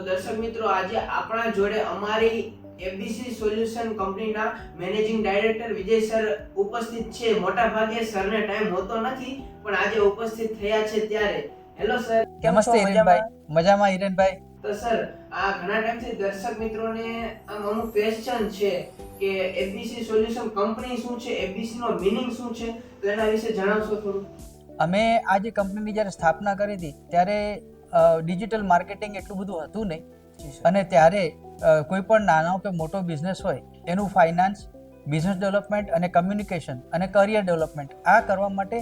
તો દર્શક મિત્રો, આજે આપણા જોડે અમારી એબીસી સોલ્યુશન કંપનીના મેનેજિંગ ડાયરેક્ટર વિજય સર ઉપસ્થિત છે. મોટા ભાગે સરને ટાઈમ હોતો નથી, પણ આજે ઉપસ્થિત થયા છે ત્યારે. Hello sir. નમસ્તે હિરેનભાઈ. મજામાં હિરેનભાઈ? તો સર, આ ઘણા ટાઈમથી દર્શક મિત્રોને અમુક ક્વેશ્ચન છે કે એબીસી સોલ્યુશન કંપની શું છે, એબીસી નો મીનિંગ શું છે, તો એના વિશે જણાવશો થોડું? અમે આ જે કંપનીની જ્યારે સ્થાપના કરી હતી ત્યારે ડિજિટલ માર્કેટિંગ એટલું બધું હતું નહીં, અને ત્યારે કોઈ પણ નાનો કે મોટો બિઝનેસ હોય એનું ફાઇનાન્સ, બિઝનેસ ડેવલપમેન્ટ અને કમ્યુનિકેશન અને કરિયર ડેવલપમેન્ટ આ કરવા માટે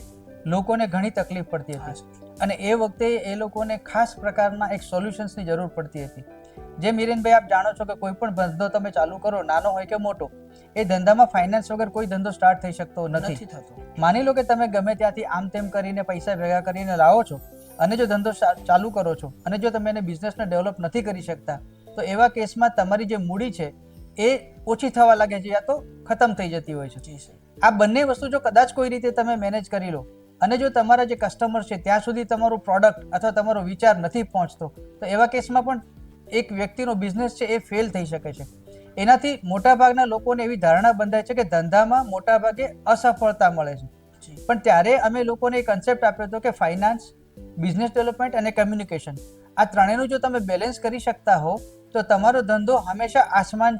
લોકોને ઘણી તકલીફ પડતી હતી, અને એ વખતે એ લોકોને ખાસ પ્રકારના એક સોલ્યુશન્સની જરૂર પડતી હતી. જેમ હિરેનભાઈ આપ જાણો છો કે કોઈ પણ ધંધો તમે ચાલુ કરો, નાનો હોય કે મોટો, એ ધંધામાં ફાઇનાન્સ વગર કોઈ ધંધો સ્ટાર્ટ થઈ શકતો નથી. માની લો કે તમે ગમે ત્યાંથી આમ તેમ કરીને પૈસા ભેગા કરીને લાવો છો અને જો ધંધો ચાલુ કરો છો અને જો તમે એને બિઝનેસને ડેવલપ નથી કરી શકતા, તો એવા કેસમાં તમારી જે મૂડી છે એ ઓછી થવા લાગે છે યા તો ખતમ થઈ જતી હોય છે. આ બંને વસ્તુ જો કદાચ કોઈ રીતે તમે મેનેજ કરી લો અને જો તમારા જે કસ્ટમર છે ત્યાં સુધી તમારું પ્રોડક્ટ અથવા તમારો વિચાર નથી પહોંચતો, તો એવા કેસમાં પણ એક વ્યક્તિનો બિઝનેસ છે એ ફેલ થઈ શકે છે. એનાથી મોટાભાગના લોકોને એવી ધારણા બંધાય છે કે ધંધામાં મોટાભાગે અસફળતા મળે છે. પણ ત્યારે અમે લોકોને એક કન્સેપ્ટ આપ્યો હતો કે ફાઇનાન્સ, બિઝનેસ ડેવલપમેન્ટ અને કમ્યુનિકેશન આ ત્રણેયનું જો તમે બેલેન્સ કરી શકતા હો તો તમારો ધંધો હંમેશા આસમાન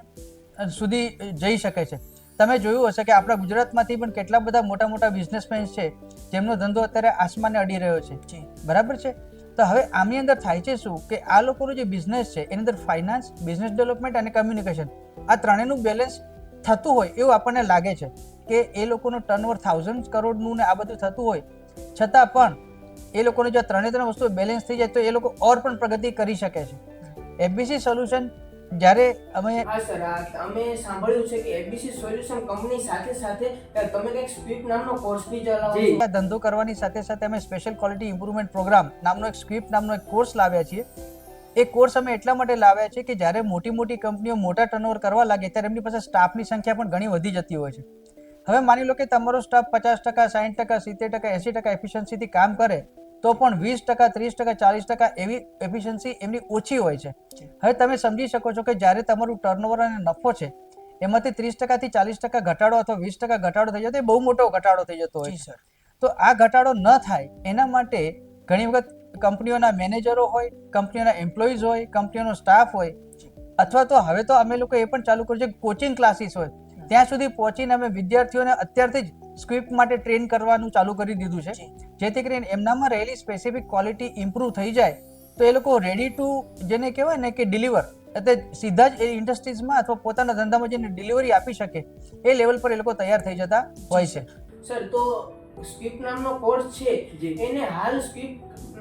સુધી જઈ શકે છે. તમે જોયું હશે કે આપણા ગુજરાતમાંથી પણ કેટલા બધા મોટા મોટા બિઝનેસમેન છે જેમનો ધંધો અત્યારે આસમાને અડી રહ્યો છે, બરાબર છે? તો હવે આની અંદર થાય છે શું કે આ લોકોનો જે બિઝનેસ છે એની અંદર ફાઇનાન્સ, બિઝનેસ ડેવલપમેન્ટ અને કમ્યુનિકેશન આ ત્રણેયનું બેલેન્સ થતું હોય એવું આપણને લાગે છે કે એ લોકોનું ટર્નઓવર 1000 કરોડનું ને આ બધું થતું હોય છતાં પણ એ લોકોને જો ત્રણ વસ્તુઓ બેલેન્સ થઈ જાય તો એ લોકો ઓર પણ પ્રગતિ કરી શકે છે. એબીસી સોલ્યુશન જ્યારે અમે સાંભળ્યું છે કે એબીસી સોલ્યુશન કંપની સાથે સાથે તમે કંઈક સ્ક્વિપ નામનો કોર્સ બી ચલાવો છો. ધંધો કરવાની સાથે સાથે અમે સ્પેશિયલ ક્વોલિટી ઇમ્પ્રુવમેન્ટ પ્રોગ્રામ નામનો એક સ્ક્વિપ નામનો એક કોર્સ લાવ્યા છીએ. એ કોર્સ અમે એટલા માટે લાવ્યા છે કે જ્યારે મોટી મોટી કંપનીઓ મોટા ટર્નઓવર કરવા લાગે ત્યારે એમની પાસે સ્ટાફની સંખ્યા પણ ઘણી વધી જતી હોય છે. હવે માની લો કે તમારો સ્ટાફ 50%, 60%, 70%, 80% એફિશિયન્સીથી કામ કરે તો પણ 20%, 30%, 40% એવી એફિશિયન્સી એમની ઓછી હોય છે. હવે તમે સમજી શકો છો કે જ્યારે તમારું ટર્નઓવર અને નફો છે એમાંથી 30% થી 40% ઘટાડો અથવા 20% ઘટાડો થઈ જતો એ બહુ મોટો ઘટાડો થઈ જતો હોય છે. તો આ ઘટાડો ન થાય એના માટે ઘણી વખત કંપનીઓના મેનેજરો હોય, કંપનીઓના એમ્પ્લોઈઝ હોય, કંપનીઓનો સ્ટાફ હોય, અથવા તો હવે તો અમે લોકો એ પણ ચાલુ કર્યું છે કોચિંગ ક્લાસીસ હોય, ત્યાં સુધી પહોંચીને અમે વિદ્યાર્થીઓને અત્યારથી જ સ્ક્રિપ્ટ માટે ટ્રેન કરવાનું ચાલુ કરી દીધું છે, જેથી કરીને એમનામાં રહેલી સ્પેસિફિક ક્વોલિટી ઇમ્પ્રૂવ થઈ જાય તો એ લોકો રેડી ટુ જેને કહેવાય ને કે ડિલિવર, એટલે સીધા જ એ ઇન્ડસ્ટ્રીઝમાં અથવા પોતાના ધંધામાં જઈને ડિલિવરી આપી શકે એ લેવલ પર એ લોકો તૈયાર થઈ જતા હોય છે. સર, તો સ્ક્વિપ નામનો કોર્સ છે એને હાલ સ્ક્વિપ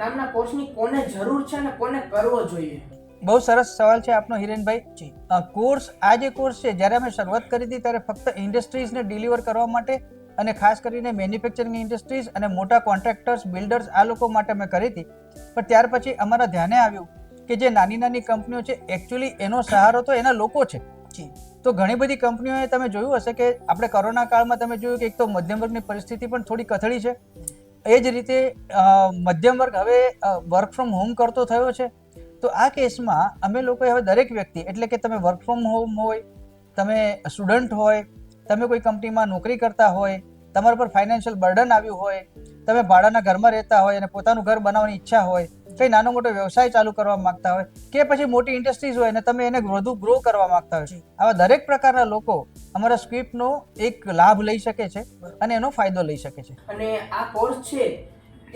નામના કોર્સની કોને જરૂર છે અને કોને કરવો જોઈએ? બહુ સરસ સવાલ છે આપનો હિરેનભાઈ. કોર્સ આ જે કોર્સ છે જ્યારે અમે શરૂઆત કરી હતી ત્યારે ફક્ત ઇન્ડસ્ટ્રીઝને ડિલિવર કરવા માટે અને ખાસ કરીને મેન્યુફેક્ચરિંગ ઇન્ડસ્ટ્રીઝ અને મોટા કોન્ટ્રાક્ટર્સ, બિલ્ડર્સ આ લોકો માટે અમે કરી હતી. પણ ત્યાર પછી અમારા ધ્યાને આવ્યું કે જે નાની નાની કંપનીઓ છે એકચ્યુઅલી એનો સહારો તો એના લોકો છે. તો ઘણી બધી કંપનીઓએ તમે જોયું હશે કે આપણે કોરોના કાળમાં તમે જોયું કે એક તો મધ્યમ વર્ગની પરિસ્થિતિ પણ થોડી કથળી છે, એ જ રીતે મધ્યમ વર્ગ હવે વર્ક ફ્રોમ હોમ કરતો થયો છે. તો આ કેસમાં અમે લોકોએ હવે દરેક વ્યક્તિ, એટલે કે તમે વર્ક ફ્રોમ હોમ હોય, તમે સ્ટુડન્ટ હોય, તમે કોઈ કંપનીમાં નોકરી કરતા હોય, તમારા પર ફાઇનાન્શિયલ બર્ડન આવ્યું હોય, તમે ભાડાના ઘરમાં રહેતા હોય અને પોતાનું ઘર બનાવવાની ઈચ્છા હોય, કંઈ નાનો મોટો વ્યવસાય ચાલુ કરવા માંગતા હોય કે પછી મોટી ઇન્ડસ્ટ્રીઝ હોય અને તમે એને વધુ ગ્રો કરવા માંગતા હોય, આવા દરેક પ્રકારના લોકો અમારા સ્ક્વિપનો એક લાભ લઈ શકે છે અને એનો ફાયદો લઈ શકે છે. અને આ કોર્સ છે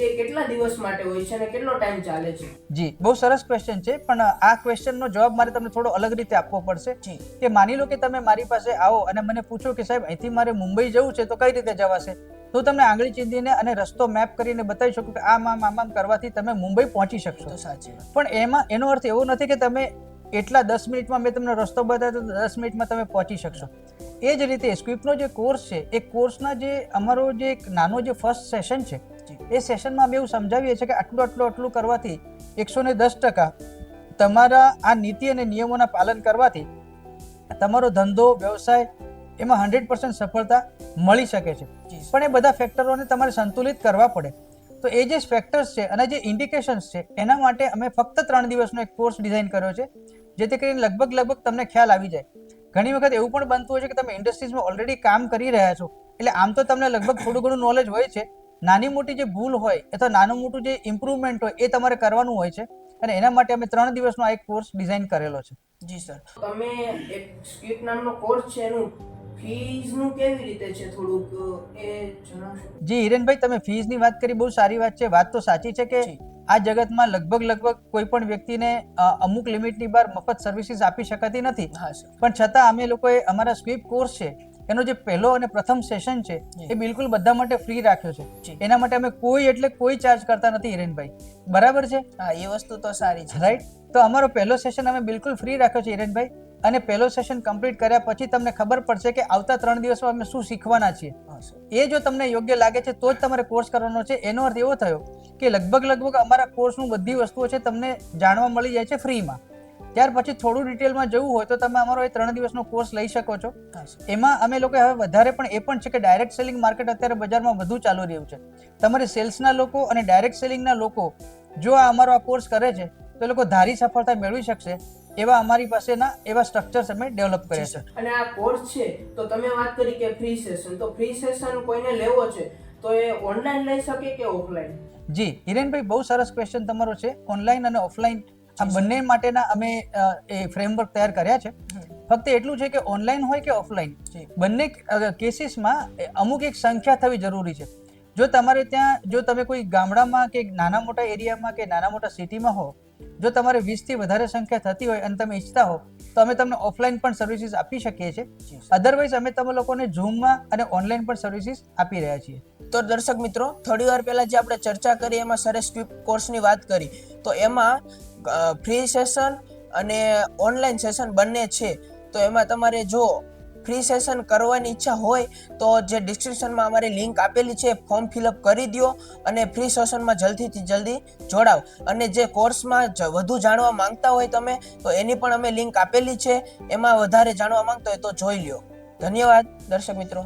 એ કેટલા દિવસ માટે હોય છે અને કેટલો ટાઈમ ચાલે છે? જી, બહુ સરસ ક્વેશ્ચન છે, પણ આ ક્વેશ્ચનનો જવાબ મારે તમને થોડો અલગ રીતે આપવો પડશે. કે માની લો કે તમે મારી પાસે આવો અને મને પૂછો કે સાહેબ અહીંથી મારે મુંબઈ જવું છે તો કઈ રીતે જવાશે, તો તમને આંગળી ચીંધીને અને રસ્તો મેપ કરીને બતાવી શકું કે આમ કરવાથી તમે મુંબઈ પહોંચી શકશો. સાચી વાત. પણ એમાં એનો અર્થ એવો નથી કે તમે એટલા 10 મિનિટમાં મેં તમને રસ્તો બતાવ્યો તો 10 મિનિટમાં તમે પહોંચી શકશો. એ જ રીતે સ્ક્વિપનો જે કોર્સ છે એ કોર્સના જે અમારો જે એક નાનો જે ફર્સ્ટ સેશન છે એ સેશનમાં અમે એવું સમજાવીએ છીએ કે આટલું કરવાથી 110% તમારા આ નીતિ અને નિયમોના પાલન કરવાથી તમારો ધંધો, વ્યવસાય એમાં 100% સફળતા મળી શકે છે. પણ એ બધા ફેક્ટરોને તમારે સંતુલિત કરવા પડે. તો એ જે ફેક્ટર્સ છે અને જે ઇન્ડિકેશન્સ છે એના માટે અમે ફક્ત 3 દિવસનો એક કોર્સ ડિઝાઇન કર્યો છે, જેથી કરીને લગભગ તમને ખ્યાલ આવી જાય. ઘણી વખત એવું પણ બનતું હોય છે કે તમે ઇન્ડસ્ટ્રીઝમાં ઓલરેડી કામ કરી રહ્યા છો, એટલે આમ તો તમને લગભગ થોડું ઘણું નોલેજ હોય છે. નાની મોટી જે ભૂલ હોય અથવા નાનું મોટું જે ઇમ્પ્રુવમેન્ટ હોય એ તમારે કરવાનું હોય છે, અને એના માટે અમે 3 દિવસનો આ એક કોર્સ ડિઝાઇન કરેલો છે. જી સર, તમે એક સ્ક્રિપ્ટ નામનો કોર્સ છે એનું ફીઝનું કેવી રીતે છે થોડુંક એ જણાવશો? જી હિરેનભાઈ, તમે ફીઝની વાત કરી, બહુ સારી વાત છે. વાત તો સાચી છે કે આ જગતમાં લગભગ કોઈ પણ વ્યક્તિને અમુક લિમિટની બહાર મફત સર્વિસીસ આપી શકાતી નથી. પણ છતાં અમે લોકોએ અમારા સ્ક્રિપ્ટ કોર્સ છે એનો જે પહેલો અને પ્રથમ સેશન છે એ બિલકુલ બધા માટે ફ્રી રાખ્યો છે. એના માટે અમે કોઈ ચાર્જ કરતા નથી હિરેનભાઈ, બરાબર છે? હા, એ વસ્તુ તો સારી છે. રાઈટ. તો અમારો પહેલો સેશન અમે બિલકુલ ફ્રી રાખ્યો છે હિરેનભાઈ, અને પહેલો સેશન કમ્પ્લીટ કર્યા પછી તમને ખબર પડશે કે આવતા 3 દિવસમાં અમે શું શીખવાના છીએ. એ જો તમને યોગ્ય લાગે છે તો જ તમારે કોર્સ કરવાનો છે. એનો અર્થ એવો થયો કે લગભગ અમારા કોર્સનું બધી વસ્તુઓ છે તમને જાણવા મળી જાય છે ફ્રીમાં. ત્યાર પછી થોડું ડિટેલમાં જવું હોય તો તમે અમારો એ 3 દિવસનો કોર્સ લઈ શકો છો. એમાં અમે લોકો હવે વધારે પણ એ પણ છે કે ડાયરેક્ટ સેલિંગ માર્કેટ અત્યારે બજારમાં વધુ ચાલુ રહ્યું છે. તમારે સેલ્સના લોકો અને ડાયરેક્ટ સેલિંગના લોકો જો આ અમારો આ કોર્સ કરે છે તો એ લોકો ધારી સફળતા મેળવી શકશે એવા અમારી પાસેના એવા સ્ટ્રક્ચર્સ અમે ડેવલપ કર્યા છે. અને આ કોર્સ છે તો તમે વાત કરી કે ફ્રી સેશન, તો ફ્રી સેશન કોઈને લેવો છે તો એ ઓનલાઈન લઈ શકે કે ઓફલાઈન? જી હિરેનભાઈ, બહુ સરસ ક્વેશ્ચન તમારો છે. ઓનલાઈન અને ઓફલાઈન આ બંને માટેના અમે એ ફ્રેમવર્ક તૈયાર કર્યા છે. ફક્ત એટલું છે કે ઓનલાઈન હોય કે ઓફલાઈન બંને કેસીસમાં અમુક એક સંખ્યા થવી જરૂરી છે. જો તમારે ત્યાં જો તમે કોઈ ગામડામાં કે નાના મોટા એરિયામાં કે નાના મોટા સિટીમાં હો, જો તમારે 20 થી વધારે સંખ્યા થતી હોય અને તમે ઈચ્છતા હો તો અમે તમને ઓફલાઈન પણ સર્વિસીસ આપી શકીએ છીએ. અધરવાઇઝ અમે તમે લોકોને ઝૂમમાં અને ઓનલાઈન પણ સર્વિસીસ આપી રહ્યા છીએ. તો દર્શક મિત્રો, થોડી વાર પહેલા જે આપણે ચર્ચા કરી એમાં સરે સ્ક્રિપ્ટ કોર્સની વાત કરી, તો એમાં ફ્રી સેશન અને ઓનલાઈન સેશન બંને છે. તો એમાં તમારે જો ફ્રી સેશન કરવાની ઈચ્છા હોય તો જે ડિસ્ક્રિપ્શનમાં અમારી લિંક આપેલી છે, ફોર્મ ફિલઅપ કરી દો અને ફ્રી સેશનમાં જલ્દીથી જલ્દી જોડાવ. અને જે કોર્સમાં વધુ જાણવા માંગતા હોય તમે, તો એની પણ અમે લિંક આપેલી છે, એમાં વધારે જાણવા માંગતા હોય તો જોઈ લ્યો. ધન્યવાદ દર્શક મિત્રો.